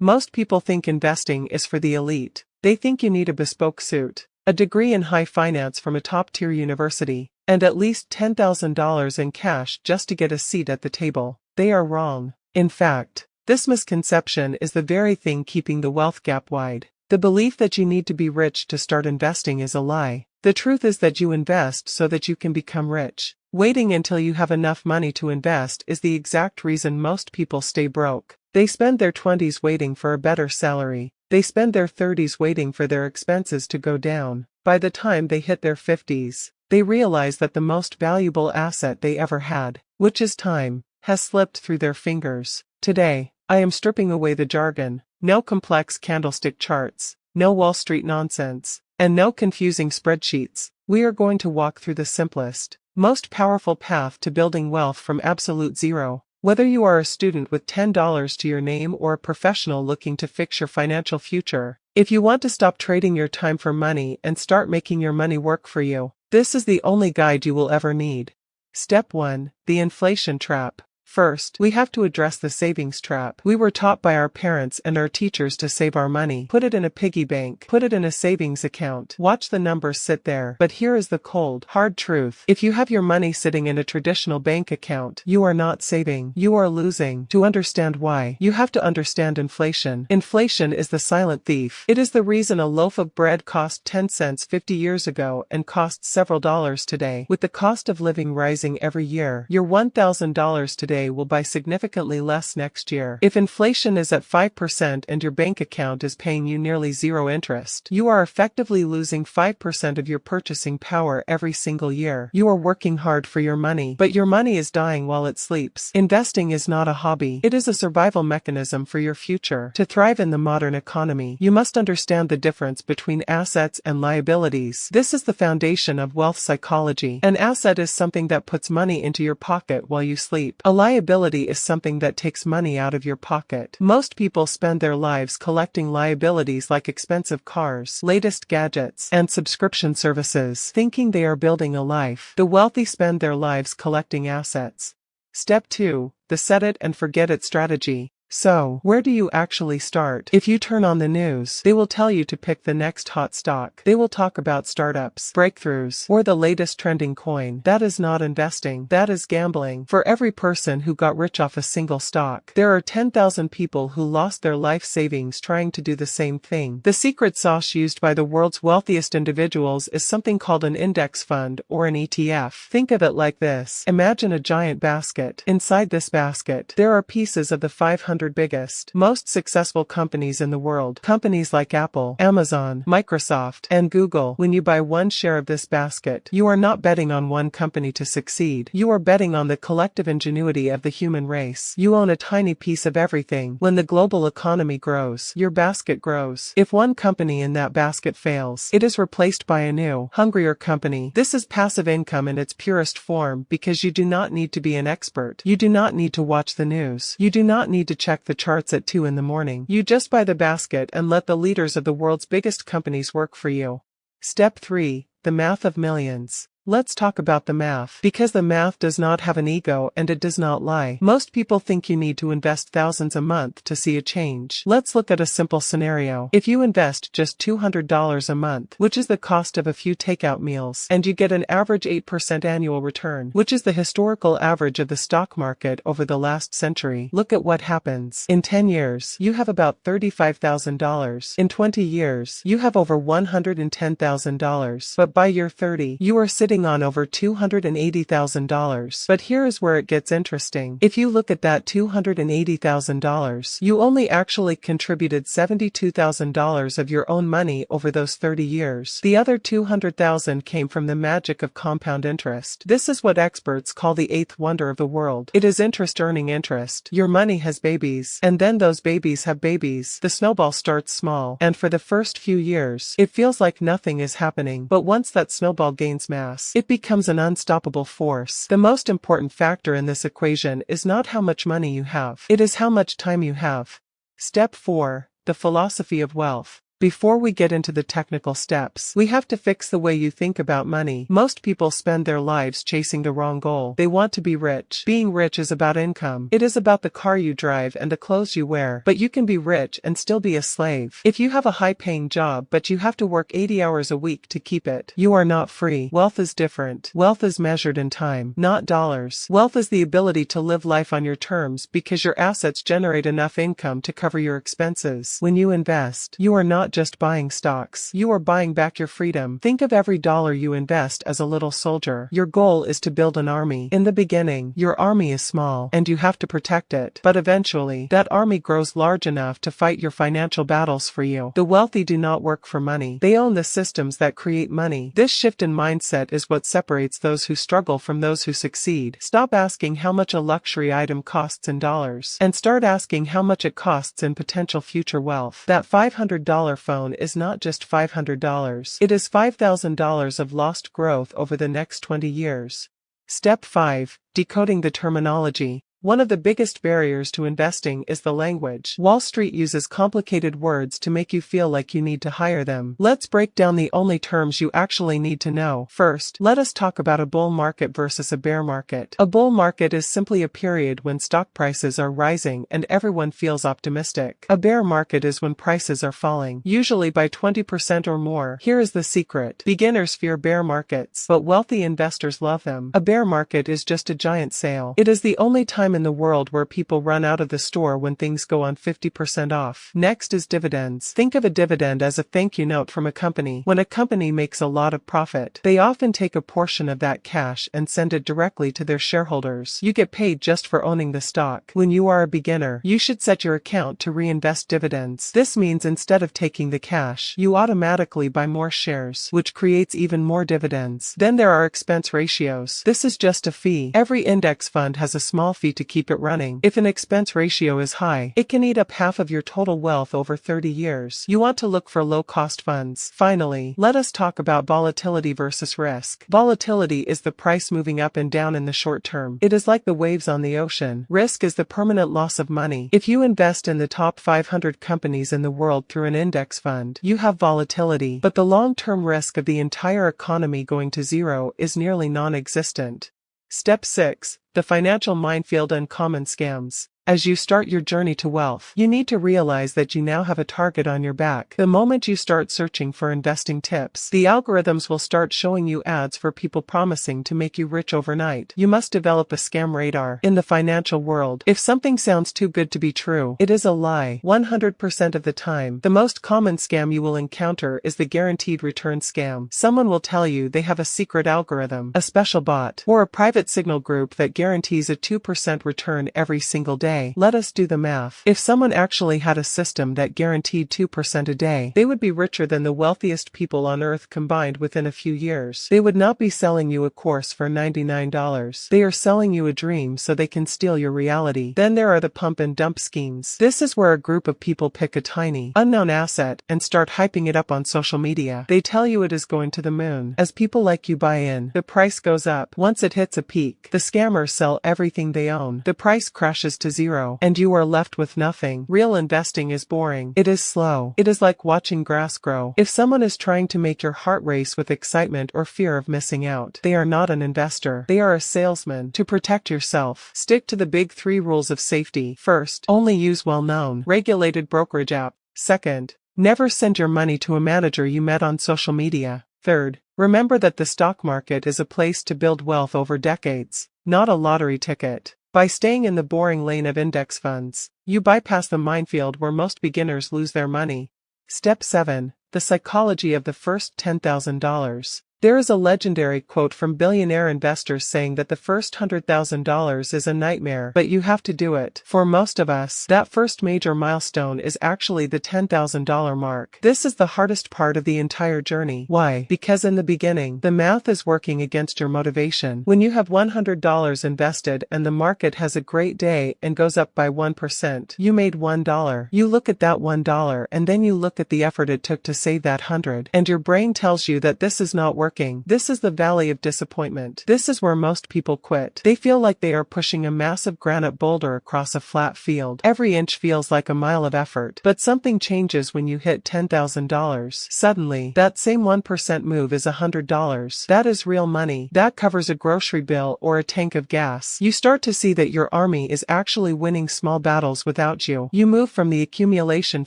Most people think investing is for the elite. They think you need a bespoke suit, a degree in high finance from a top-tier university, and at least $10,000 in cash just to get a seat at the table. They are wrong. In fact, this misconception is the very thing keeping the wealth gap wide. The belief that you need to be rich to start investing is a lie. The truth is that you invest so that you can become rich. Waiting until you have enough money to invest is the exact reason most people stay broke. They spend their 20s waiting for a better salary. They spend their 30s waiting for their expenses to go down. By the time they hit their 50s, they realize that the most valuable asset they ever had, which is time, has slipped through their fingers. Today, I am stripping away the jargon. No complex candlestick charts, no Wall Street nonsense, and no confusing spreadsheets. We are going to walk through the simplest, most powerful path to building wealth from absolute zero. Whether you are a student with $10 to your name or a professional looking to fix your financial future, if you want to stop trading your time for money and start making your money work for you, this is the only guide you will ever need. Step 1. The inflation trap. First, we have to address the savings trap. We were taught by our parents and our teachers to save our money. Put it in a piggy bank. Put it in a savings account. Watch the numbers sit there. But here is the cold, hard truth. If you have your money sitting in a traditional bank account, you are not saving. You are losing. To understand why, you have to understand inflation. Inflation is the silent thief. It is the reason a loaf of bread cost 10 cents 50 years ago and costs several dollars today. With the cost of living rising every year, your $1,000 today will buy significantly less next year. If inflation is at 5% and your bank account is paying you nearly zero interest, you are effectively losing 5% of your purchasing power every single year. You are working hard for your money, but your money is dying while it sleeps. Investing is not a hobby. It is a survival mechanism for your future. To thrive in the modern economy, you must understand the difference between assets and liabilities. This is the foundation of wealth psychology. An asset is something that puts money into your pocket while you sleep. A liability is something that takes money out of your pocket. Most people spend their lives collecting liabilities like expensive cars, latest gadgets, and subscription services, thinking they are building a life. The wealthy spend their lives collecting assets. Step 2. The set it and forget it strategy. So, where do you actually start? If you turn on the news, they will tell you to pick the next hot stock. They will talk about startups, breakthroughs, or the latest trending coin. That is not investing. That is gambling. For every person who got rich off a single stock, there are 10,000 people who lost their life savings trying to do the same thing. The secret sauce used by the world's wealthiest individuals is something called an index fund or an ETF. Think of it like this. Imagine a giant basket. Inside this basket, there are pieces of the 500 biggest, most successful companies in the world. Companies like Apple, Amazon, Microsoft, and Google. When you buy one share of this basket, you are not betting on one company to succeed. You are betting on the collective ingenuity of the human race. You own a tiny piece of everything. When the global economy grows, your basket grows. If one company in that basket fails, it is replaced by a new, hungrier company. This is passive income in its purest form because you do not need to be an expert. You do not need to watch the news. You do not need to check the charts at 2 in the morning. You just buy the basket and let the leaders of the world's biggest companies work for you. Step 3. The math of millions. Let's talk about the math. Because the math does not have an ego and it does not lie. Most people think you need to invest thousands a month to see a change. Let's look at a simple scenario. If you invest just $200 a month, which is the cost of a few takeout meals, and you get an average 8% annual return, which is the historical average of the stock market over the last century, look at what happens. In 10 years, you have about $35,000. In 20 years, you have over $110,000. But by year 30, you are sitting on over $280,000. But here is where it gets interesting. If you look at that $280,000, you only actually contributed $72,000 of your own money over those 30 years. The other $200,000 came from the magic of compound interest. This is what experts call the eighth wonder of the world. It is interest earning interest. Your money has babies, and then those babies have babies. The snowball starts small, and for the first few years, it feels like nothing is happening. But once that snowball gains mass, it becomes an unstoppable force. The most important factor in this equation is not how much money you have. It is how much time you have. Step 4. The philosophy of wealth. Before we get into the technical steps, we have to fix the way you think about money. Most people spend their lives chasing the wrong goal. They want to be rich. Being rich is about income. It is about the car you drive and the clothes you wear. But you can be rich and still be a slave. If you have a high-paying job but you have to work 80 hours a week to keep it, you are not free. Wealth is different. Wealth is measured in time, not dollars. Wealth is the ability to live life on your terms because your assets generate enough income to cover your expenses. When you invest, you are not just buying stocks. You are buying back your freedom. Think of every dollar you invest as a little soldier. Your goal is to build an army. In the beginning, your army is small, and you have to protect it. But eventually, that army grows large enough to fight your financial battles for you. The wealthy do not work for money. They own the systems that create money. This shift in mindset is what separates those who struggle from those who succeed. Stop asking how much a luxury item costs in dollars, and start asking how much it costs in potential future wealth. That $500 phone is not just $500. It is $5,000 of lost growth over the next 20 years. Step 5. Decoding the terminology. One of the biggest barriers to investing is the language. Wall Street uses complicated words to make you feel like you need to hire them. Let's break down the only terms you actually need to know. First, let us talk about a bull market versus a bear market. A bull market is simply a period when stock prices are rising and everyone feels optimistic. A bear market is when prices are falling, usually by 20% or more. Here is the secret. Beginners fear bear markets, but wealthy investors love them. A bear market is just a giant sale. It is the only time in the world where people run out of the store when things go on 50% off. Next is dividends. Think of a dividend as a thank you note from a company. When a company makes a lot of profit, they often take a portion of that cash and send it directly to their shareholders. You get paid just for owning the stock. When you are a beginner, you should set your account to reinvest dividends. This means instead of taking the cash, you automatically buy more shares, which creates even more dividends. Then there are expense ratios. This is just a fee. Every index fund has a small fee to keep it running. If an expense ratio is high, it can eat up half of your total wealth over 30 years. You want to look for low-cost funds. Finally, let us talk about volatility versus risk. Volatility is the price moving up and down in the short term. It is like the waves on the ocean. Risk is the permanent loss of money. If you invest in the top 500 companies in the world through an index fund, you have volatility, but the long-term risk of the entire economy going to zero is nearly non-existent. Step 6. The financial minefield and common scams. As you start your journey to wealth, you need to realize that you now have a target on your back. The moment you start searching for investing tips, the algorithms will start showing you ads for people promising to make you rich overnight. You must develop a scam radar. In the financial world, if something sounds too good to be true, it is a lie. 100% of the time, the most common scam you will encounter is the guaranteed return scam. Someone will tell you they have a secret algorithm, a special bot, or a private signal group that guarantees a 2% return every single day. Let us do the math. If someone actually had a system that guaranteed 2% a day, they would be richer than the wealthiest people on earth combined within a few years. They would not be selling you a course for $99. They are selling you a dream so they can steal your reality. Then there are the pump and dump schemes. This is where a group of people pick a tiny, unknown asset and start hyping it up on social media. They tell you it is going to the moon. As people like you buy in, the price goes up. Once it hits a peak, the scammers sell everything they own. The price crashes to zero, and you are left with nothing. Real investing is boring. It is slow. It is like watching grass grow. If someone is trying to make your heart race with excitement or fear of missing out, they are not an investor. They are a salesman. To protect yourself, stick to the big 3 rules of safety. First, only use well-known, regulated brokerage app. Second, never send your money to a manager you met on social media. Third, remember that the stock market is a place to build wealth over decades, not a lottery ticket. By staying in the boring lane of index funds, you bypass the minefield where most beginners lose their money. Step 7. The psychology of the first $10,000. There is a legendary quote from billionaire investors saying that the first $100,000 is a nightmare, but you have to do it. For most of us, that first major milestone is actually the $10,000 mark. This is the hardest part of the entire journey. Why? Because in the beginning, the math is working against your motivation. When you have $100 invested and the market has a great day and goes up by 1%, you made $1. You look at that $1 and then you look at the effort it took to save that 100, and your brain tells you that this is not working working. This is the valley of disappointment. This is where most people quit. They feel like they are pushing a massive granite boulder across a flat field. Every inch feels like a mile of effort. But something changes when you hit $10,000. Suddenly, that same 1% move is $100. That is real money. That covers a grocery bill or a tank of gas. You start to see that your army is actually winning small battles without you. You move from the accumulation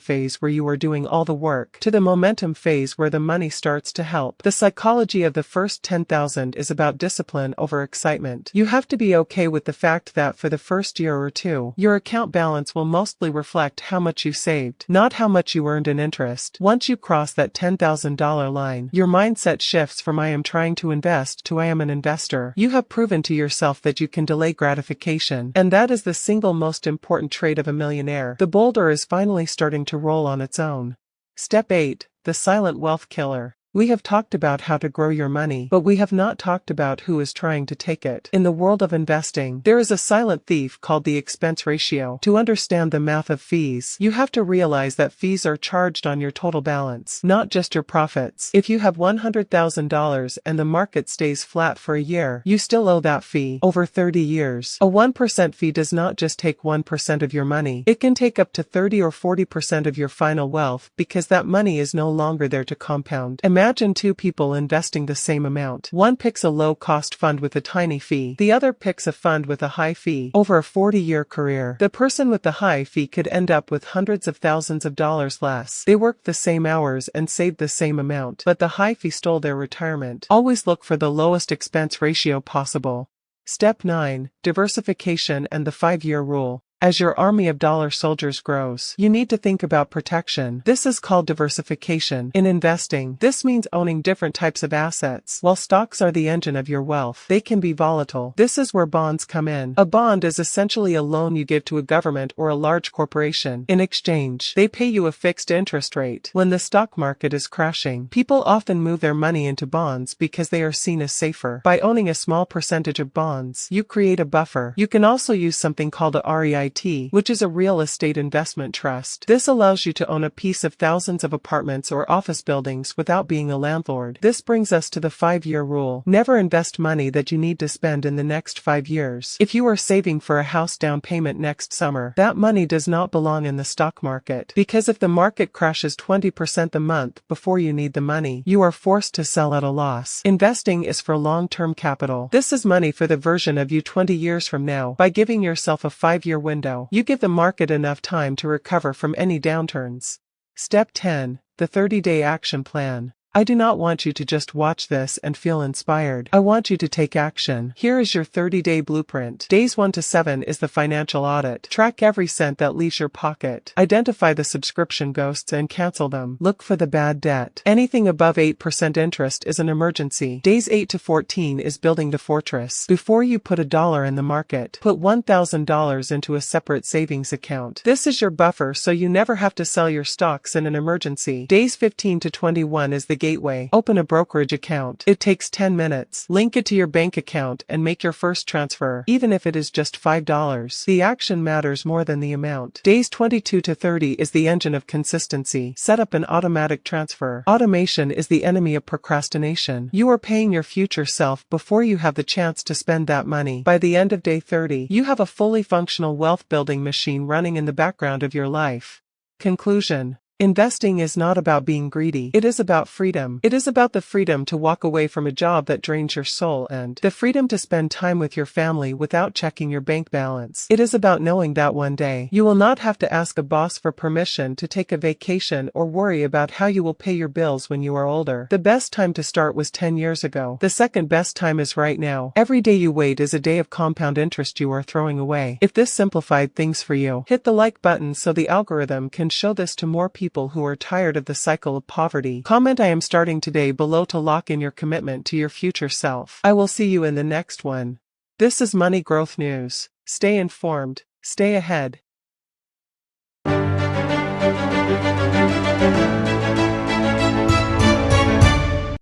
phase where you are doing all the work to the momentum phase where the money starts to help. The psychology of the first 10,000 is about discipline over excitement. You have to be okay with the fact that for the first year or two, your account balance will mostly reflect how much you saved, not how much you earned in interest. Once you cross that $10,000 line, your mindset shifts from I am trying to invest to I am an investor. You have proven to yourself that you can delay gratification, and that is the single most important trait of a millionaire. The boulder is finally starting to roll on its own. Step 8. The silent wealth killer. We have talked about how to grow your money, but we have not talked about who is trying to take it. In the world of investing, there is a silent thief called the expense ratio. To understand the math of fees, you have to realize that fees are charged on your total balance, not just your profits. If you have $100,000 and the market stays flat for a year, you still owe that fee over 30 years. A 1% fee does not just take 1% of your money. It can take up to 30 or 40% of your final wealth because that money is no longer there to compound. Imagine two people investing the same amount. One picks a low-cost fund with a tiny fee. The other picks a fund with a high fee. Over a 40-year career, the person with the high fee could end up with hundreds of thousands of dollars less. They worked the same hours and saved the same amount, but the high fee stole their retirement. Always look for the lowest expense ratio possible. Step 9. Diversification and the 5-year rule. As your army of dollar soldiers grows, you need to think about protection. This is called diversification. In investing, this means owning different types of assets. While stocks are the engine of your wealth, they can be volatile. This is where bonds come in. A bond is essentially a loan you give to a government or a large corporation. In exchange, they pay you a fixed interest rate. When the stock market is crashing, people often move their money into bonds because they are seen as safer. By owning a small percentage of bonds, you create a buffer. You can also use something called a REIT, which is a real estate investment trust. This allows you to own a piece of thousands of apartments or office buildings without being a landlord. This brings us to the 5-year rule. Never invest money that you need to spend in the next 5 years. If you are saving for a house down payment next summer, that money does not belong in the stock market. Because if the market crashes 20% the month before you need the money, you are forced to sell at a loss. Investing is for long-term capital. This is money for the version of you 20 years from now. By giving yourself a 5-year window, you give the market enough time to recover from any downturns. Step 10. The 30-day action plan. I do not want you to just watch this and feel inspired. I want you to take action. Here is your 30-day blueprint. Days 1 to 7 is the financial audit. Track every cent that leaves your pocket. Identify the subscription ghosts and cancel them. Look for the bad debt. Anything above 8% interest is an emergency. Days 8 to 14 is building the fortress. Before you put $1 in the market, put $1,000 into a separate savings account. This is your buffer so you never have to sell your stocks in an emergency. Days 15 to 21 is the gateway. Open a brokerage account. It takes 10 minutes. Link it to your bank account and make your first transfer, even if it is just $5. The action matters more than the amount. Days 22 to 30 is the engine of consistency. Set up an automatic transfer. Automation is the enemy of procrastination. You are paying your future self before you have the chance to spend that money. By the end of day 30, you have a fully functional wealth building machine running in the background of your life. Conclusion. Investing is not about being greedy. It is about freedom. It is about the freedom to walk away from a job that drains your soul and the freedom to spend time with your family without checking your bank balance. It is about knowing that one day, you will not have to ask a boss for permission to take a vacation or worry about how you will pay your bills when you are older. The best time to start was 10 years ago. The second best time is right now. Every day you wait is a day of compound interest you are throwing away. If this simplified things for you, hit the like button so the algorithm can show this to more people who are tired of the cycle of poverty. Comment I am starting today below to lock in your commitment to your future self. I will see you in the next one. This is Money Growth News. Stay informed, stay ahead.